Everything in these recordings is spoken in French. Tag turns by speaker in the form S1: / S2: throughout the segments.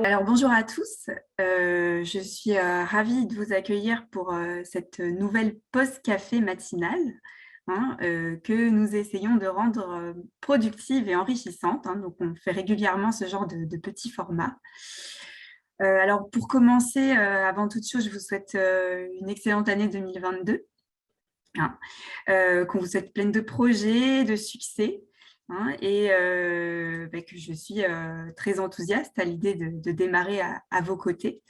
S1: Alors, bonjour à tous. Je suis ravie de vous accueillir pour cette nouvelle pause café matinale que nous essayons de rendre productive et enrichissante. Donc, on fait régulièrement ce genre de petits formats. Alors, pour commencer, avant toute chose, je vous souhaite une excellente année 2022. Qu'on vous souhaite pleine de projets, de succès, et que je suis très enthousiaste à l'idée de démarrer à vos côtés.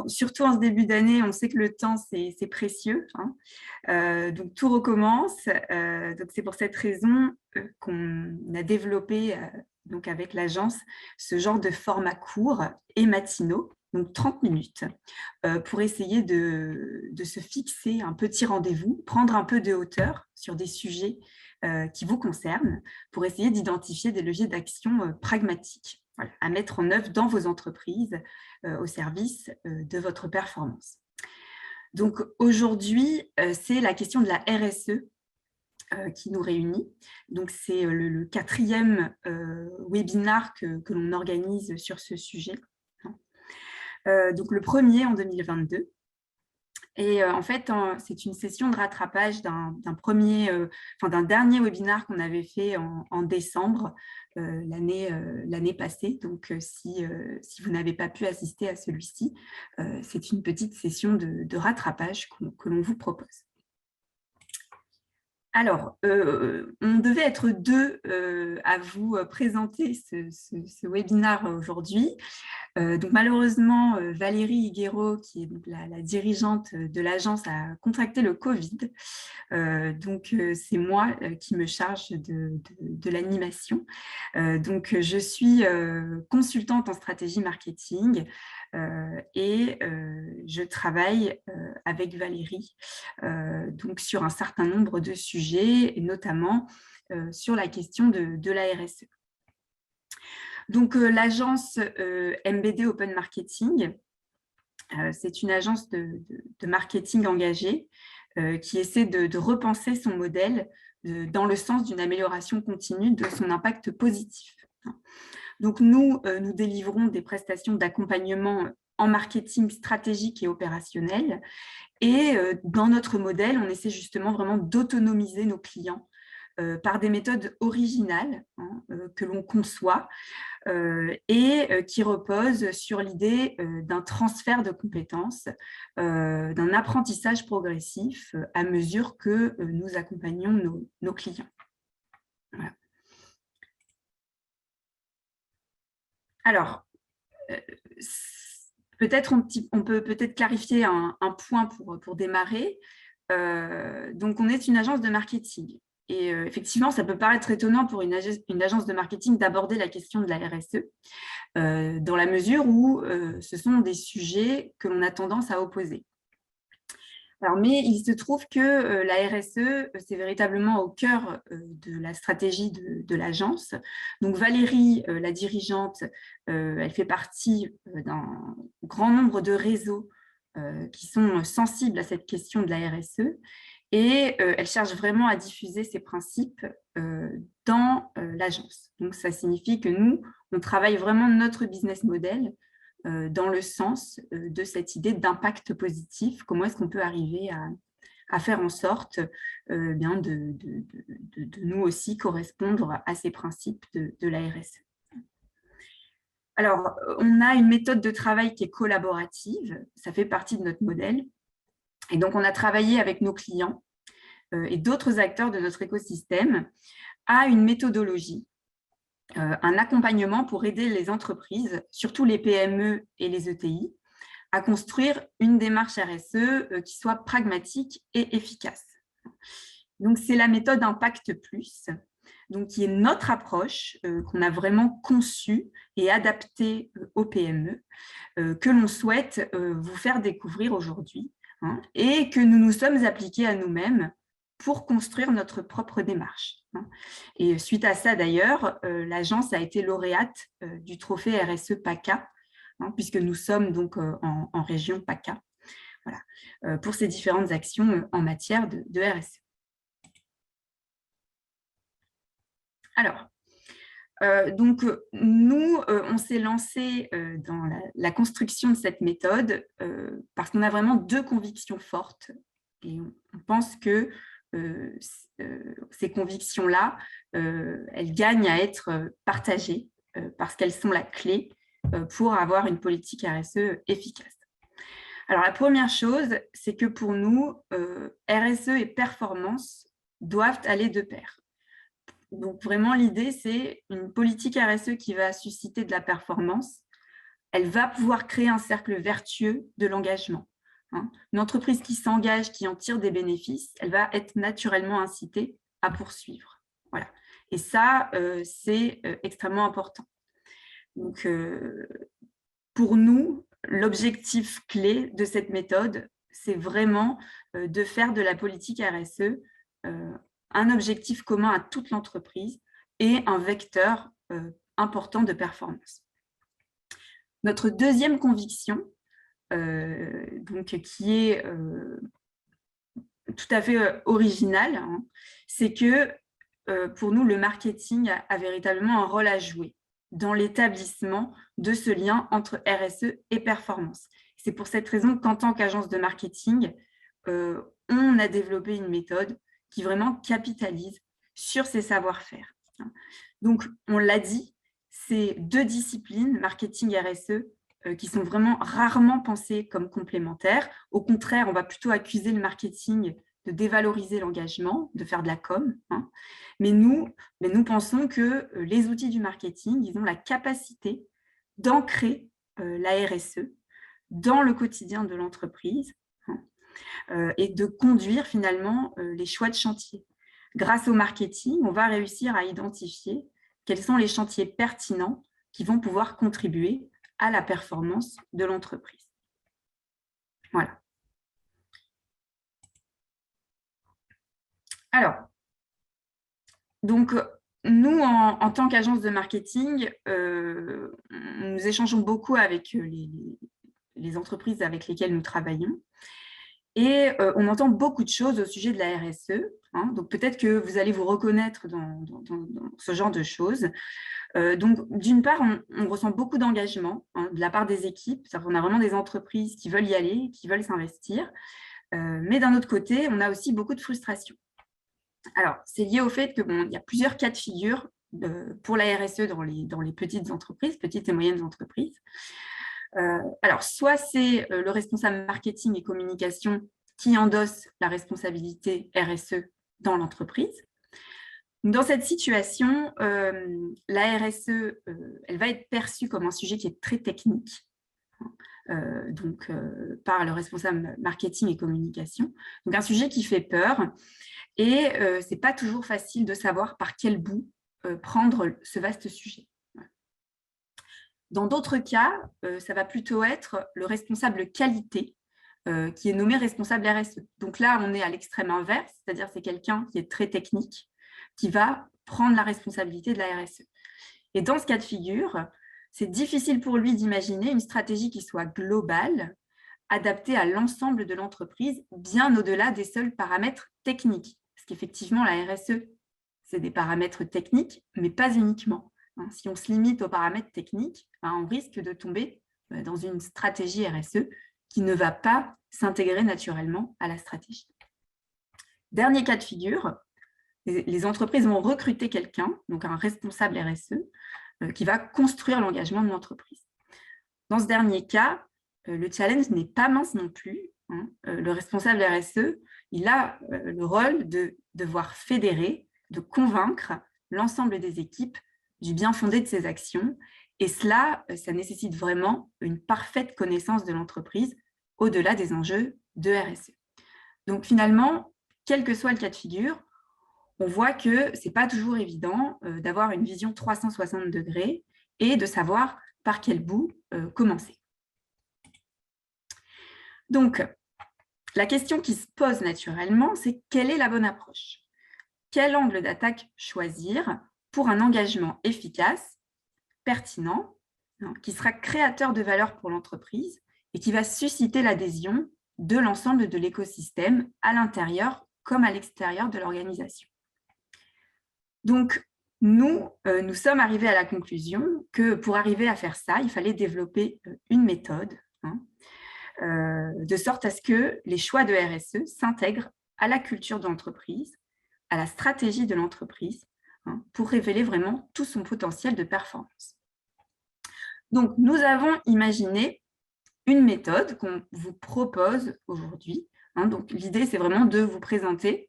S1: Surtout en ce début d'année, on sait que le temps, c'est précieux. Donc, tout recommence. Donc, c'est pour cette raison qu'on a développé donc avec l'agence ce genre de format court et matinaux, donc 30 minutes, pour essayer de se fixer un petit rendez-vous, prendre un peu de hauteur sur des sujets qui vous concernent, pour essayer d'identifier des leviers d'action pragmatiques à mettre en œuvre dans vos entreprises au service de votre performance. Donc aujourd'hui, c'est la question de la RSE qui nous réunit. Donc c'est le quatrième webinar que l'on organise sur ce sujet. Donc le premier en 2022. Et en fait, c'est une session de rattrapage d'un dernier webinar qu'on avait fait en décembre l'année passée. Donc, si vous n'avez pas pu assister à celui-ci, c'est une petite session de rattrapage que l'on vous propose. Alors, on devait être deux à vous présenter ce webinar aujourd'hui. Donc malheureusement, Valérie Higuero, qui est donc la dirigeante de l'agence, a contracté le Covid. Donc c'est moi qui me charge de l'animation. Donc je suis consultante en stratégie marketing et je travaille avec Valérie donc sur un certain nombre de sujets, et notamment sur la question de la RSE. Donc, l'agence MBD Open Marketing, c'est une agence de marketing engagée qui essaie de repenser son modèle dans le sens d'une amélioration continue de son impact positif. Donc, nous délivrons des prestations d'accompagnement en marketing stratégique et opérationnel. Et dans notre modèle, on essaie justement vraiment d'autonomiser nos clients par des méthodes originales que l'on conçoit et qui repose sur l'idée d'un transfert de compétences, d'un apprentissage progressif à mesure que nous accompagnons nos clients. Voilà. Alors, on peut peut-être clarifier un point pour démarrer. Donc, on est une agence de marketing. Et effectivement, ça peut paraître étonnant pour une agence de marketing d'aborder la question de la RSE, dans la mesure où ce sont des sujets que l'on a tendance à opposer. Alors, mais il se trouve que la RSE, c'est véritablement au cœur de la stratégie de l'agence. Donc Valérie, la dirigeante, elle fait partie d'un grand nombre de réseaux qui sont sensibles à cette question de la RSE. Et elle cherche vraiment à diffuser ces principes dans l'agence. Donc, ça signifie que nous, on travaille vraiment notre business model dans le sens de cette idée d'impact positif. Comment est-ce qu'on peut arriver à faire en sorte bien de nous aussi correspondre à ces principes de la RSE. Alors, on a une méthode de travail qui est collaborative. Ça fait partie de notre modèle. Et donc, on a travaillé avec nos clients et d'autres acteurs de notre écosystème à une méthodologie, un accompagnement pour aider les entreprises, surtout les PME et les ETI, à construire une démarche RSE qui soit pragmatique et efficace. Donc, c'est la méthode Impact Plus, donc, qui est notre approche qu'on a vraiment conçue et adaptée aux PME, que l'on souhaite vous faire découvrir aujourd'hui, et que nous nous sommes appliqués à nous-mêmes pour construire notre propre démarche. Et suite à ça, d'ailleurs, l'agence a été lauréate du trophée RSE PACA, puisque nous sommes donc en région PACA, voilà, pour ces différentes actions en matière de RSE. Alors, Donc, nous, on s'est lancé dans la construction de cette méthode parce qu'on a vraiment deux convictions fortes. Et on pense que ces convictions-là, elles gagnent à être partagées parce qu'elles sont la clé pour avoir une politique RSE efficace. Alors, la première chose, c'est que pour nous, RSE et performance doivent aller de pair. Donc, vraiment, l'idée, c'est une politique RSE qui va susciter de la performance. Elle va pouvoir créer un cercle vertueux de l'engagement. Une entreprise qui s'engage, qui en tire des bénéfices, elle va être naturellement incitée à poursuivre. Voilà. Et ça, c'est extrêmement important. Donc, pour nous, l'objectif clé de cette méthode, c'est vraiment de faire de la politique RSE un objectif commun à toute l'entreprise et un vecteur important de performance. Notre deuxième conviction, donc, qui est tout à fait originale, hein, c'est que pour nous, le marketing a véritablement un rôle à jouer dans l'établissement de ce lien entre RSE et performance. C'est pour cette raison qu'en tant qu'agence de marketing, on a développé une méthode qui vraiment capitalise sur ces savoir-faire. Donc, on l'a dit, c'est deux disciplines, marketing et RSE, qui sont vraiment rarement pensées comme complémentaires. Au contraire, on va plutôt accuser le marketing de dévaloriser l'engagement, de faire de la com. Mais nous pensons que les outils du marketing, ils ont la capacité d'ancrer la RSE dans le quotidien de l'entreprise et de conduire finalement les choix de chantier. Grâce au marketing, on va réussir à identifier quels sont les chantiers pertinents qui vont pouvoir contribuer à la performance de l'entreprise. Voilà. Alors, donc, nous, en tant qu'agence de marketing, nous échangeons beaucoup avec les entreprises avec lesquelles nous travaillons. Et on entend beaucoup de choses au sujet de la RSE. Donc, peut-être que vous allez vous reconnaître dans ce genre de choses. Donc, d'une part, on ressent beaucoup d'engagement de la part des équipes. On a vraiment des entreprises qui veulent y aller, qui veulent s'investir. Mais d'un autre côté, on a aussi beaucoup de frustration. Alors, c'est lié au fait que il y a plusieurs cas de figure pour la RSE dans les petites entreprises, petites et moyennes entreprises. Alors, soit c'est le responsable marketing et communication qui endosse la responsabilité RSE dans l'entreprise. Dans cette situation, la RSE, elle va être perçue comme un sujet qui est très technique, par le responsable marketing et communication. Donc, un sujet qui fait peur et ce n'est pas toujours facile de savoir par quel bout prendre ce vaste sujet. Dans d'autres cas, ça va plutôt être le responsable qualité qui est nommé responsable RSE. Donc là, on est à l'extrême inverse, c'est-à-dire c'est quelqu'un qui est très technique, qui va prendre la responsabilité de la RSE. Et dans ce cas de figure, c'est difficile pour lui d'imaginer une stratégie qui soit globale, adaptée à l'ensemble de l'entreprise, bien au-delà des seuls paramètres techniques. Parce qu'effectivement, la RSE, c'est des paramètres techniques, mais pas uniquement. Si on se limite aux paramètres techniques, on risque de tomber dans une stratégie RSE qui ne va pas s'intégrer naturellement à la stratégie. Dernier cas de figure, les entreprises vont recruter quelqu'un, donc un responsable RSE, qui va construire l'engagement de l'entreprise. Dans ce dernier cas, le challenge n'est pas mince non plus. Le responsable RSE, il a le rôle de devoir fédérer, de convaincre l'ensemble des équipes du bien fondé de ses actions. Et cela, ça nécessite vraiment une parfaite connaissance de l'entreprise au-delà des enjeux de RSE. Donc finalement, quel que soit le cas de figure, on voit que ce n'est pas toujours évident d'avoir une vision 360 degrés et de savoir par quel bout commencer. Donc, la question qui se pose naturellement, c'est quelle est la bonne approche? Quel angle d'attaque choisir pour un engagement efficace, pertinent, qui sera créateur de valeur pour l'entreprise et qui va susciter l'adhésion de l'ensemble de l'écosystème à l'intérieur comme à l'extérieur de l'organisation. Donc, Nous sommes arrivés à la conclusion que pour arriver à faire ça, il fallait développer une méthode, de sorte à ce que les choix de RSE s'intègrent à la culture de l'entreprise, à la stratégie de l'entreprise, pour révéler vraiment tout son potentiel de performance. Donc, nous avons imaginé une méthode qu'on vous propose aujourd'hui. Donc, l'idée, c'est vraiment de vous présenter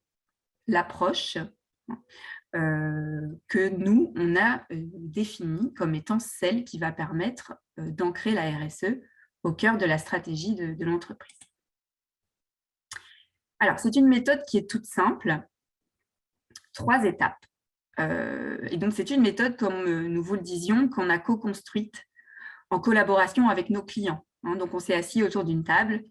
S1: l'approche que nous, on a définie comme étant celle qui va permettre d'ancrer la RSE au cœur de la stratégie de l'entreprise. Alors, c'est une méthode qui est toute simple, 3 étapes. Et donc, c'est une méthode, comme nous vous le disions, qu'on a co-construite en collaboration avec nos clients. Donc, on s'est assis autour d'une table,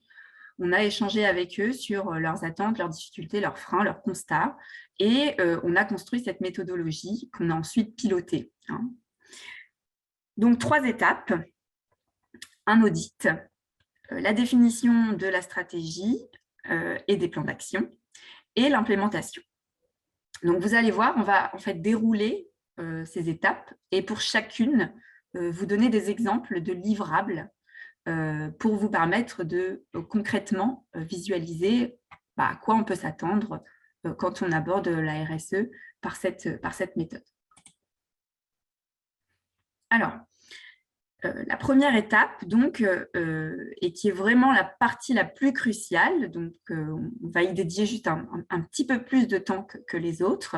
S1: on a échangé avec eux sur leurs attentes, leurs difficultés, leurs freins, leurs constats, et on a construit cette méthodologie qu'on a ensuite pilotée. Donc, 3 étapes, un audit, la définition de la stratégie et des plans d'action, et l'implémentation. Donc, vous allez voir, on va en fait dérouler ces étapes, et pour chacune, vous donner des exemples de livrables pour vous permettre de concrètement visualiser à quoi on peut s'attendre quand on aborde la RSE par cette méthode. Alors, la première étape, donc, et qui est vraiment la partie la plus cruciale, donc on va y dédier juste un petit peu plus de temps que les autres,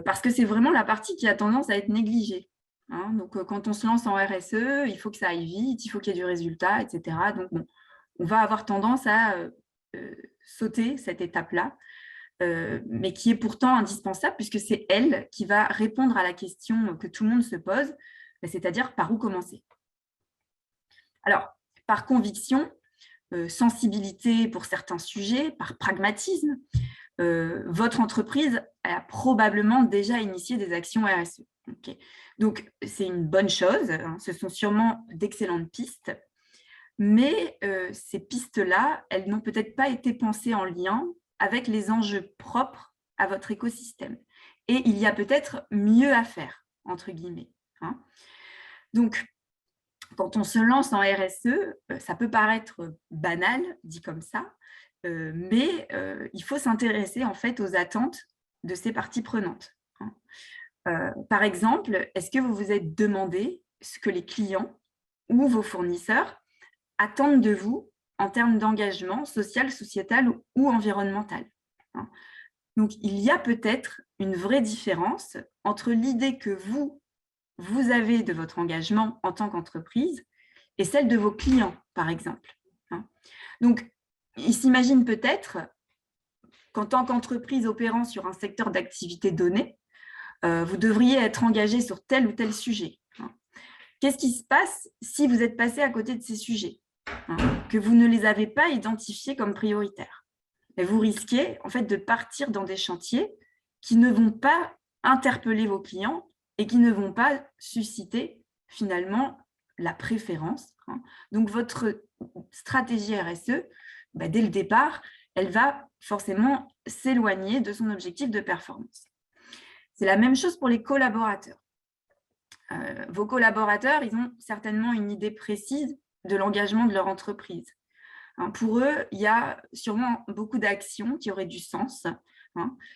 S1: parce que c'est vraiment la partie qui a tendance à être négligée. Donc, quand on se lance en RSE, il faut que ça aille vite, il faut qu'il y ait du résultat, etc. Donc, bon, on va avoir tendance à sauter cette étape-là, mais qui est pourtant indispensable puisque c'est elle qui va répondre à la question que tout le monde se pose, c'est-à-dire par où commencer. Alors, par conviction, sensibilité pour certains sujets, par pragmatisme, votre entreprise a probablement déjà initié des actions RSE. Okay. Donc, c'est une bonne chose, ce sont sûrement d'excellentes pistes, mais ces pistes-là, elles n'ont peut-être pas été pensées en lien avec les enjeux propres à votre écosystème. Et il y a peut-être mieux à faire, entre guillemets. Donc, quand on se lance en RSE, ça peut paraître banal, dit comme ça, mais il faut s'intéresser en fait aux attentes de ces parties prenantes. Par exemple, est-ce que vous vous êtes demandé ce que les clients ou vos fournisseurs attendent de vous en termes d'engagement social, sociétal ou environnemental? Donc, il y a peut-être une vraie différence entre l'idée que vous avez de votre engagement en tant qu'entreprise et celle de vos clients, par exemple. Donc, ils s'imaginent peut-être qu'en tant qu'entreprise opérant sur un secteur d'activité donné, vous devriez être engagé sur tel ou tel sujet. Qu'est-ce qui se passe si vous êtes passé à côté de ces sujets, que vous ne les avez pas identifiés comme prioritaires? Et vous risquez en fait de partir dans des chantiers qui ne vont pas interpeller vos clients et qui ne vont pas susciter finalement la préférence. Donc, votre stratégie RSE, dès le départ, elle va forcément s'éloigner de son objectif de performance. C'est la même chose pour les collaborateurs. Vos collaborateurs, ils ont certainement une idée précise de l'engagement de leur entreprise. Pour eux, il y a sûrement beaucoup d'actions qui auraient du sens.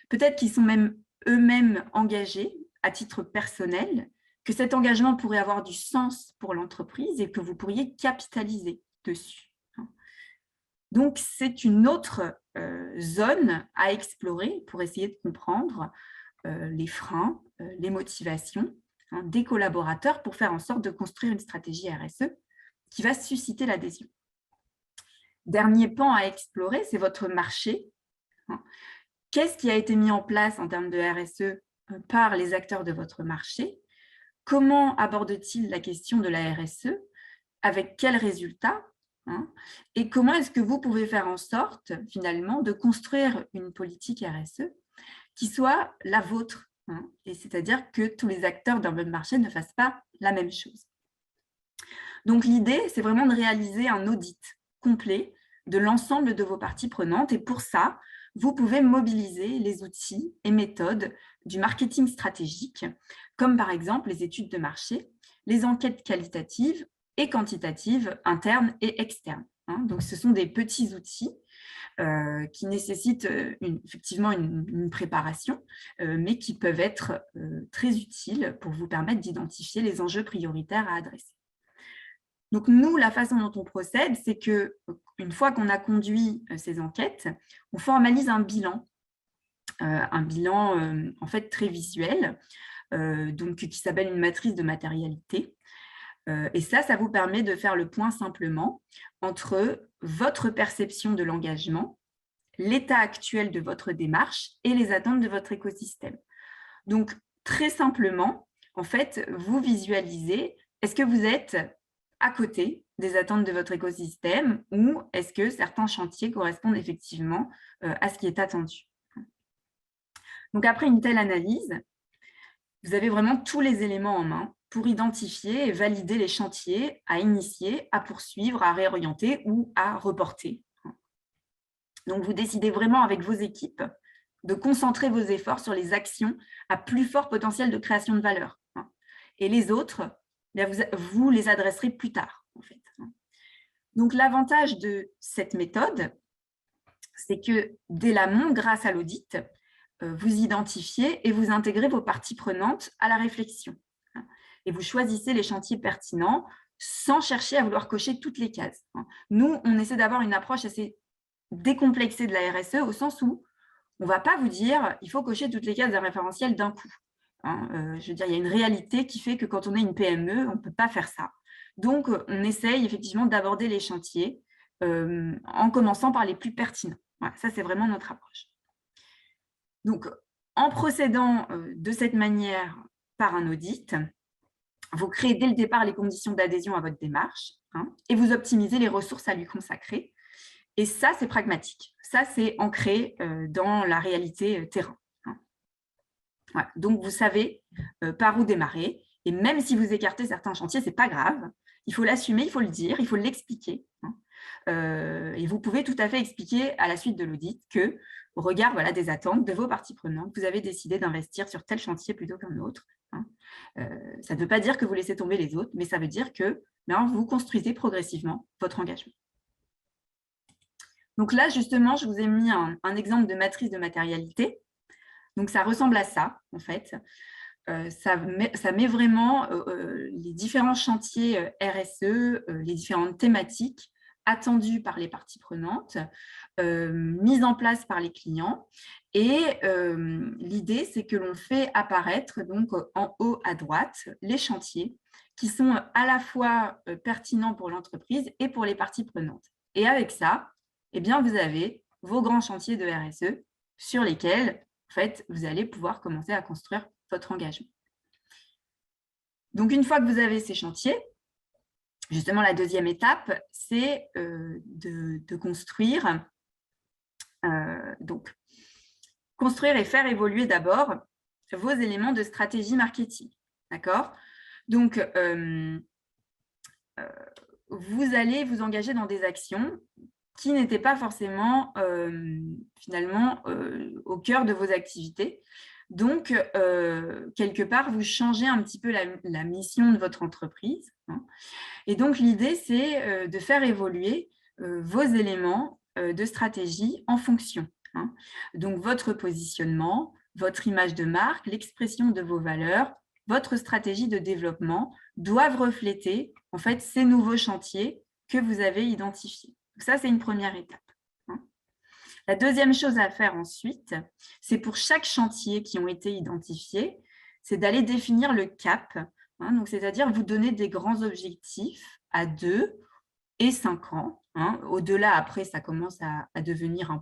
S1: Peut-être qu'ils sont même eux-mêmes engagés à titre personnel, que cet engagement pourrait avoir du sens pour l'entreprise et que vous pourriez capitaliser dessus. Donc, c'est une autre zone à explorer pour essayer de comprendre les freins, les motivations des collaborateurs pour faire en sorte de construire une stratégie RSE qui va susciter l'adhésion. Dernier pan à explorer, c'est votre marché. Qu'est-ce qui a été mis en place en termes de RSE par les acteurs de votre marché? Comment aborde-t-il la question de la RSE? Avec quels résultats? Et comment est-ce que vous pouvez faire en sorte, finalement, de construire une politique RSE qui soit la vôtre, et c'est-à-dire que tous les acteurs d'un même marché ne fassent pas la même chose. Donc, l'idée, c'est vraiment de réaliser un audit complet de l'ensemble de vos parties prenantes, et pour ça, vous pouvez mobiliser les outils et méthodes du marketing stratégique, comme par exemple les études de marché, les enquêtes qualitatives et quantitatives internes et externes. Donc, ce sont des petits outils qui nécessitent effectivement une préparation, mais qui peuvent être très utiles pour vous permettre d'identifier les enjeux prioritaires à adresser. Donc, nous, la façon dont on procède, c'est qu'une fois qu'on a conduit ces enquêtes, on formalise un bilan en fait très visuel, donc, qui s'appelle une matrice de matérialité. Et ça vous permet de faire le point simplement entre votre perception de l'engagement, l'état actuel de votre démarche et les attentes de votre écosystème. Donc, très simplement, en fait, vous visualisez, est-ce que vous êtes à côté des attentes de votre écosystème ou est-ce que certains chantiers correspondent effectivement à ce qui est attendu? Donc, après une telle analyse, vous avez vraiment tous les éléments en main pour identifier et valider les chantiers à initier, à poursuivre, à réorienter ou à reporter. Donc, vous décidez vraiment avec vos équipes de concentrer vos efforts sur les actions à plus fort potentiel de création de valeur. Et les autres, vous les adresserez plus tard, en fait. Donc, l'avantage de cette méthode, c'est que dès l'amont, grâce à l'audit, vous identifiez et vous intégrez vos parties prenantes à la réflexion. Et vous choisissez les chantiers pertinents sans chercher à vouloir cocher toutes les cases. Nous, on essaie d'avoir une approche assez décomplexée de la RSE au sens où on ne va pas vous dire il faut cocher toutes les cases d'un référentiel d'un coup. Je veux dire, il y a une réalité qui fait que quand on est une PME, on ne peut pas faire ça. Donc, on essaye effectivement d'aborder les chantiers en commençant par les plus pertinents. Voilà, ça, c'est vraiment notre approche. Donc, en procédant de cette manière par un audit, vous créez dès le départ les conditions d'adhésion à votre démarche et vous optimisez les ressources à lui consacrer. Et ça, c'est pragmatique. Ça, c'est ancré dans la réalité terrain. Voilà. Donc, vous savez par où démarrer. Et même si vous écartez certains chantiers, ce n'est pas grave. Il faut l'assumer, il faut le dire, il faut l'expliquer. Et vous pouvez tout à fait expliquer à la suite de l'audit que, au regard des attentes de vos parties prenantes, vous avez décidé d'investir sur tel chantier plutôt qu'un autre. Ça ne veut pas dire que vous laissez tomber les autres, mais ça veut dire que vous construisez progressivement votre engagement. Donc là, justement, je vous ai mis un exemple de matrice de matérialité. Donc, ça ressemble à ça, en fait. Ça met vraiment les différents chantiers RSE, les différentes thématiques attendues par les parties prenantes, mises en place par les clients. Et l'idée, c'est que l'on fait apparaître donc en haut à droite les chantiers qui sont à la fois pertinents pour l'entreprise et pour les parties prenantes. Et avec ça, eh bien, vous avez vos grands chantiers de RSE sur lesquels, en fait, vous allez pouvoir commencer à construire votre engagement. Donc, une fois que vous avez ces chantiers, justement, la deuxième étape, c'est de construire. Donc, construire et faire évoluer d'abord vos éléments de stratégie marketing. D'accord? Donc, vous allez vous engager dans des actions qui n'étaient pas forcément, finalement, au cœur de vos activités. Donc, quelque part, vous changez un petit peu la mission de votre entreprise. Et donc, l'idée, c'est de faire évoluer vos éléments de stratégie en fonction. Donc, votre positionnement, votre image de marque, l'expression de vos valeurs, votre stratégie de développement doivent refléter, en fait, ces nouveaux chantiers que vous avez identifiés. Donc, ça, c'est une première étape. La deuxième chose à faire ensuite, c'est pour chaque chantier qui ont été identifiés, c'est d'aller définir le cap, donc c'est-à-dire vous donner des grands objectifs à 2 et 5 ans. Au-delà, après, ça commence à devenir un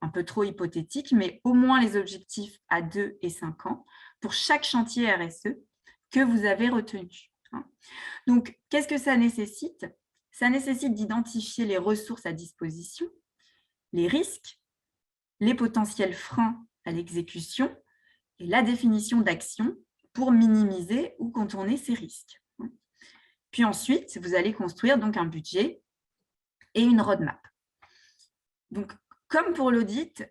S1: peu trop hypothétique, mais au moins les objectifs à 2 et 5 ans pour chaque chantier RSE que vous avez retenu. Donc, qu'est-ce que ça nécessite? Ça nécessite d'identifier les ressources à disposition, les risques, les potentiels freins à l'exécution et la définition d'actions pour minimiser ou contourner ces risques. Puis ensuite, vous allez construire donc un budget et une roadmap. Donc, comme pour l'audit,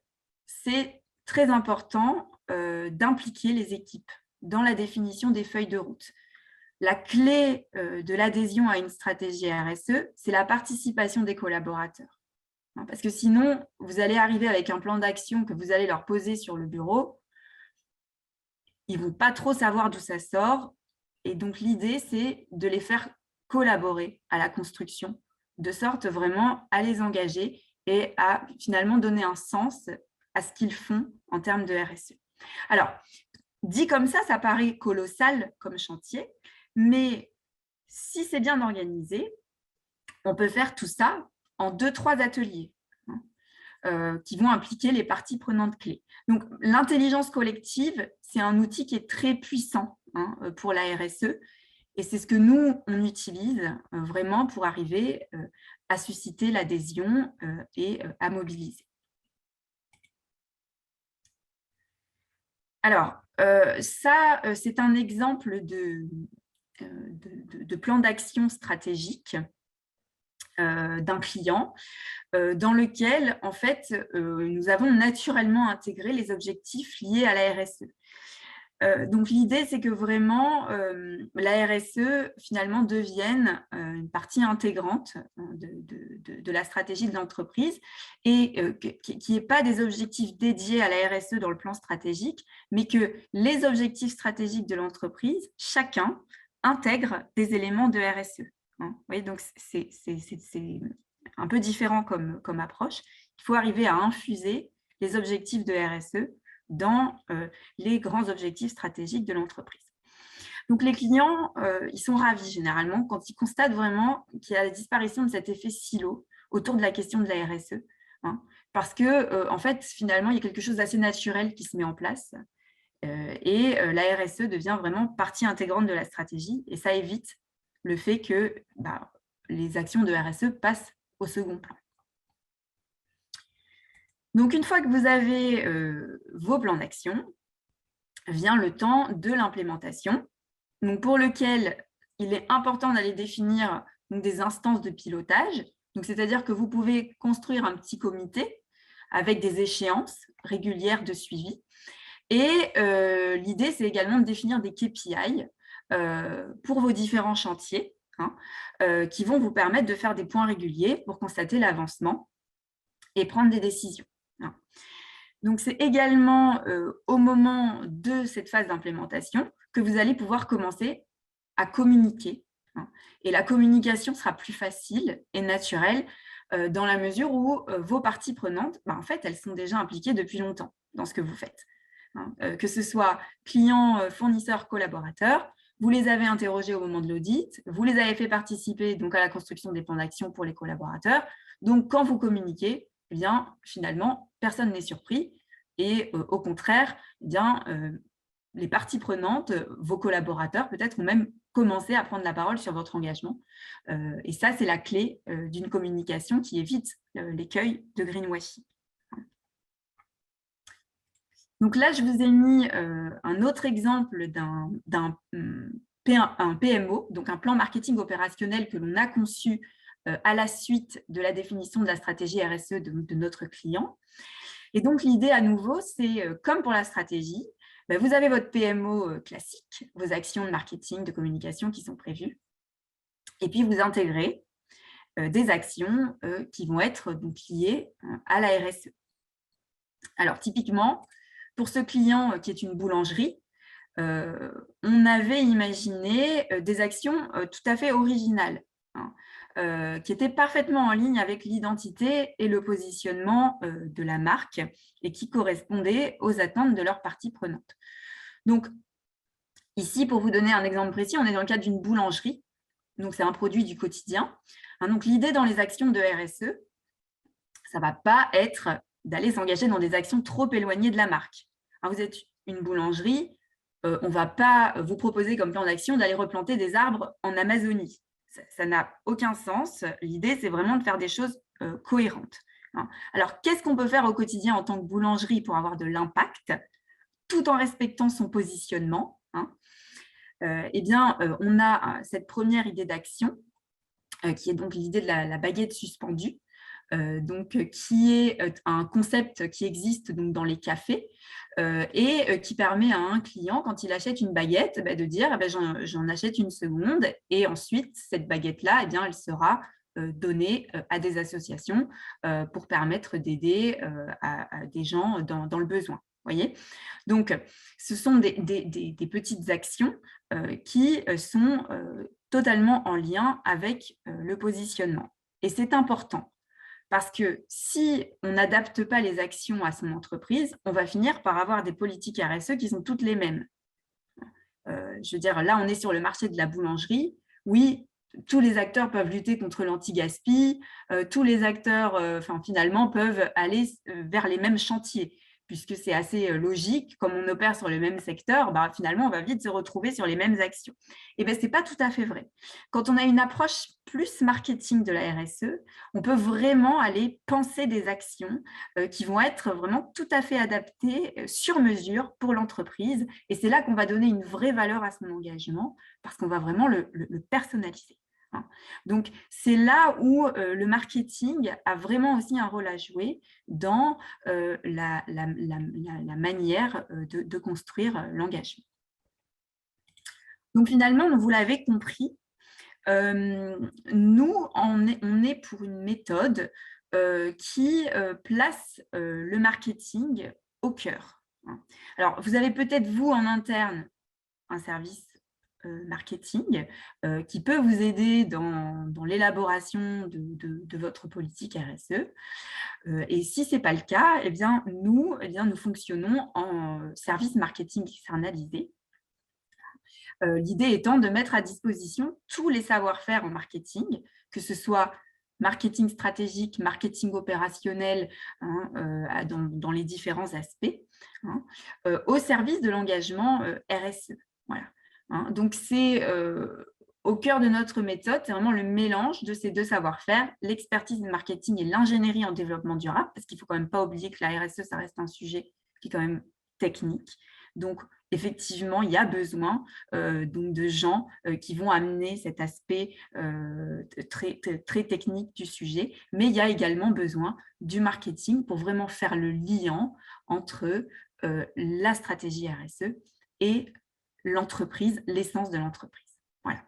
S1: c'est très important d'impliquer les équipes dans la définition des feuilles de route. La clé de l'adhésion à une stratégie RSE, c'est la participation des collaborateurs. Parce que sinon, vous allez arriver avec un plan d'action que vous allez leur poser sur le bureau. Ils ne vont pas trop savoir d'où ça sort. Et donc, l'idée, c'est de les faire collaborer à la construction, de sorte vraiment à les engager et à finalement donner un sens à ce qu'ils font en termes de RSE. Alors, dit comme ça paraît colossal comme chantier, mais si c'est bien organisé, on peut faire tout ça en 2-3 ateliers qui vont impliquer les parties prenantes clés. Donc, l'intelligence collective, c'est un outil qui est très puissant pour la RSE, et c'est ce que nous, on utilise vraiment pour arriver à susciter l'adhésion et à mobiliser. Alors, ça, c'est un exemple de plan d'action stratégique d'un client dans lequel, en fait, nous avons naturellement intégré les objectifs liés à la RSE. Donc, l'idée, c'est que vraiment, la RSE, finalement, devienne une partie intégrante de la stratégie de l'entreprise et qu'il n'y ait pas des objectifs dédiés à la RSE dans le plan stratégique, mais que les objectifs stratégiques de l'entreprise, chacun, intègre des éléments de RSE. Vous voyez, donc, c'est un peu différent comme approche. Il faut arriver à infuser les objectifs de RSE dans les grands objectifs stratégiques de l'entreprise. Donc, les clients, ils sont ravis généralement quand ils constatent vraiment qu'il y a la disparition de cet effet silo autour de la question de la RSE, parce que, en fait, finalement, il y a quelque chose d'assez naturel qui se met en place et la RSE devient vraiment partie intégrante de la stratégie et ça évite le fait que les actions de RSE passent au second plan. Donc, une fois que vous avez vos plans d'action, vient le temps de l'implémentation, pour lequel il est important d'aller définir des instances de pilotage. C'est-à-dire que vous pouvez construire un petit comité avec des échéances régulières de suivi. Et l'idée, c'est également de définir des KPI pour vos différents chantiers qui vont vous permettre de faire des points réguliers pour constater l'avancement et prendre des décisions. Donc, c'est également au moment de cette phase d'implémentation que vous allez pouvoir commencer à communiquer. Et la communication sera plus facile et naturelle dans la mesure où vos parties prenantes, en fait, elles sont déjà impliquées depuis longtemps dans ce que vous faites. Que ce soit clients, fournisseurs, collaborateurs, vous les avez interrogés au moment de l'audit, vous les avez fait participer donc, à la construction des plans d'action pour les collaborateurs. Donc, quand vous communiquez, eh bien, finalement, personne n'est surpris. Et au contraire, eh bien, les parties prenantes, vos collaborateurs, peut-être, ont même commencé à prendre la parole sur votre engagement. Et ça, c'est la clé d'une communication qui évite l'écueil de greenwashing. Donc là, je vous ai mis un autre exemple d'un PMO, donc un plan marketing opérationnel que l'on a conçu à la suite de la définition de la stratégie RSE de notre client. Et donc, l'idée à nouveau, c'est comme pour la stratégie, vous avez votre PMO classique, vos actions de marketing, de communication qui sont prévues, et puis vous intégrez des actions qui vont être donc, liées à la RSE. Alors, typiquement, pour ce client qui est une boulangerie, on avait imaginé des actions tout à fait originales, qui étaient parfaitement en ligne avec l'identité et le positionnement de la marque et qui correspondaient aux attentes de leurs parties prenantes. Donc, ici, pour vous donner un exemple précis, on est dans le cadre d'une boulangerie. Donc, c'est un produit du quotidien. Donc, l'idée dans les actions de RSE, ça ne va pas être d'aller s'engager dans des actions trop éloignées de la marque. Alors, vous êtes une boulangerie, on ne va pas vous proposer comme plan d'action d'aller replanter des arbres en Amazonie. Ça n'a aucun sens. L'idée, c'est vraiment de faire des choses cohérentes. Alors, qu'est-ce qu'on peut faire au quotidien en tant que boulangerie pour avoir de l'impact, tout en respectant son positionnement? Eh bien, on a cette première idée d'action, qui est donc l'idée de la baguette suspendue, qui est un concept qui existe donc, dans les cafés et qui permet à un client, quand il achète une baguette, de dire j'en achète une seconde et ensuite, cette baguette-là, elle sera donnée à des associations pour permettre d'aider à des gens dans le besoin. Voyez, donc, ce sont des petites actions qui sont totalement en lien avec le positionnement. Et c'est important parce que si on n'adapte pas les actions à son entreprise, on va finir par avoir des politiques RSE qui sont toutes les mêmes. Je veux dire, là, on est sur le marché de la boulangerie. Oui, tous les acteurs peuvent lutter contre l'anti-gaspi, tous les acteurs, finalement, peuvent aller vers les mêmes chantiers, puisque c'est assez logique, comme on opère sur le même secteur, finalement, on va vite se retrouver sur les mêmes actions. Et bien, ce n'est pas tout à fait vrai. Quand on a une approche plus marketing de la RSE, on peut vraiment aller penser des actions qui vont être vraiment tout à fait adaptées sur mesure pour l'entreprise. Et c'est là qu'on va donner une vraie valeur à son engagement parce qu'on va vraiment le personnaliser. Donc, c'est là où le marketing a vraiment aussi un rôle à jouer dans la manière de construire l'engagement. Donc, finalement, vous l'avez compris, nous, on est pour une méthode qui place le marketing au cœur. Alors, vous avez peut-être, vous, en interne, un service marketing qui peut vous aider dans l'élaboration de votre politique RSE. Et si ce n'est pas le cas, nous fonctionnons en service marketing externalisé. L'idée étant de mettre à disposition tous les savoir-faire en marketing, que ce soit marketing stratégique, marketing opérationnel, dans les différents aspects, au service de l'engagement RSE. Voilà. Donc, c'est au cœur de notre méthode, c'est vraiment le mélange de ces deux savoir-faire, l'expertise de marketing et l'ingénierie en développement durable, parce qu'il ne faut quand même pas oublier que la RSE, ça reste un sujet qui est quand même technique. Donc, effectivement, il y a besoin donc de gens qui vont amener cet aspect très technique du sujet, mais il y a également besoin du marketing pour vraiment faire le lien entre la stratégie RSE et l'entreprise, l'essence de l'entreprise. Voilà.